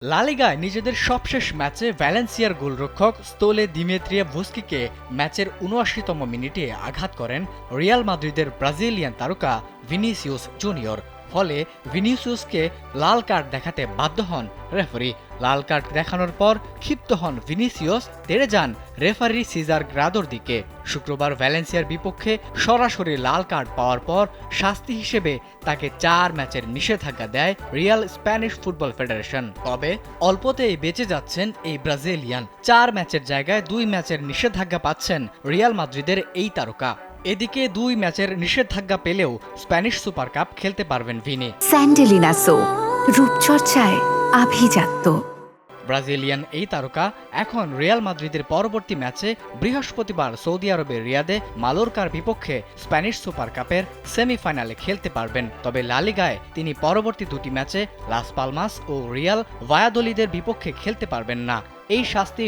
লা লিগায় নিজেদের সবশেষ ম্যাচে ভ্যালেন্সিয়ার গোলরক্ষক স্তোলে দিমিত্রিয়েভস্কিকে ম্যাচের ৭৯তম মিনিটে আঘাত করেন রিয়াল মাদ্রিদের ব্রাজিলিয়ান তারকা ভিনিসিয়াস জুনিয়র। ফলে ভিনিসিয়াসকে লাল কার্ড দেখাতে বাধ্য হন রেফারি। লাল কার্ড দেখানোর পর ক্ষিপ্ত হন ভিনিসিয়াস, তেড়ে যান রেফারি সিজার গ্রাদোর দিকে। শুক্রবার ভ্যালেন্সিয়ার বিপক্ষে সরাসরি লাল কার্ড পাওয়ার পর শাস্তি হিসেবে তাকে ৪ ম্যাচের নিষেধাজ্ঞা দেয় রিয়াল স্প্যানিশ ফুটবল ফেডারেশন। তবে অল্পতেই বেঁচে যাচ্ছেন এই ব্রাজিলিয়ান। ৪ ম্যাচের জায়গায় ২ ম্যাচের নিষেধাজ্ঞা পাচ্ছেন রিয়াল মাদ্রিদের এই তারকা। এদিকে ২ ম্যাচের নিষেধাজ্ঞা পেলেও স্প্যানিশ সুপার কাপ খেলতে পারবেন ভিনি। স্যান্ডেলিনা সো, রূপচর্চায় আভিজাত্য। ব্রাজিলিয়ান এই তারকা এখন রিয়াল মাদ্রিদের পরবর্তী ম্যাচে বৃহস্পতিবার সৌদি আরবের রিয়াদে মালোর্কার বিপক্ষে স্প্যানিশ সুপার কাপের সেমিফাইনালে খেলতে পারবেন। তবে লা লিগায় তিনি পরবর্তী দুটি ম্যাচে লাস পালমাস ও রিয়াল ভায়াদোলিদের বিপক্ষে খেলতে পারবেন না। এই শাস্তি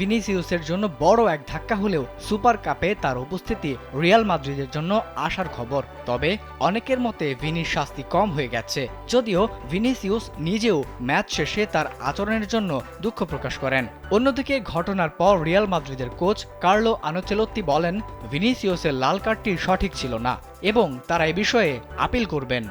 ভিনিসিয়াসের জন্য বড় এক ধাক্কা হলেও সুপার কাপে তার উপস্থিতি রিয়াল মাদ্রিদের জন্য আশার খবর। তবে অনেকের মতে ভিনির শাস্তি কম হয়ে গেছে, যদিও ভিনিসিয়াস নিজেও ম্যাচ শেষে তার আচরণের জন্য দুঃখ প্রকাশ করেন। অন্যদিকে ঘটনার পর রিয়াল মাদ্রিদের কোচ কার্লো আনচেলত্তি বলেন, ভিনিসিয়াসের লাল কার্ডটি সঠিক ছিল না এবং তারা এ বিষয়ে আপিল করবেন।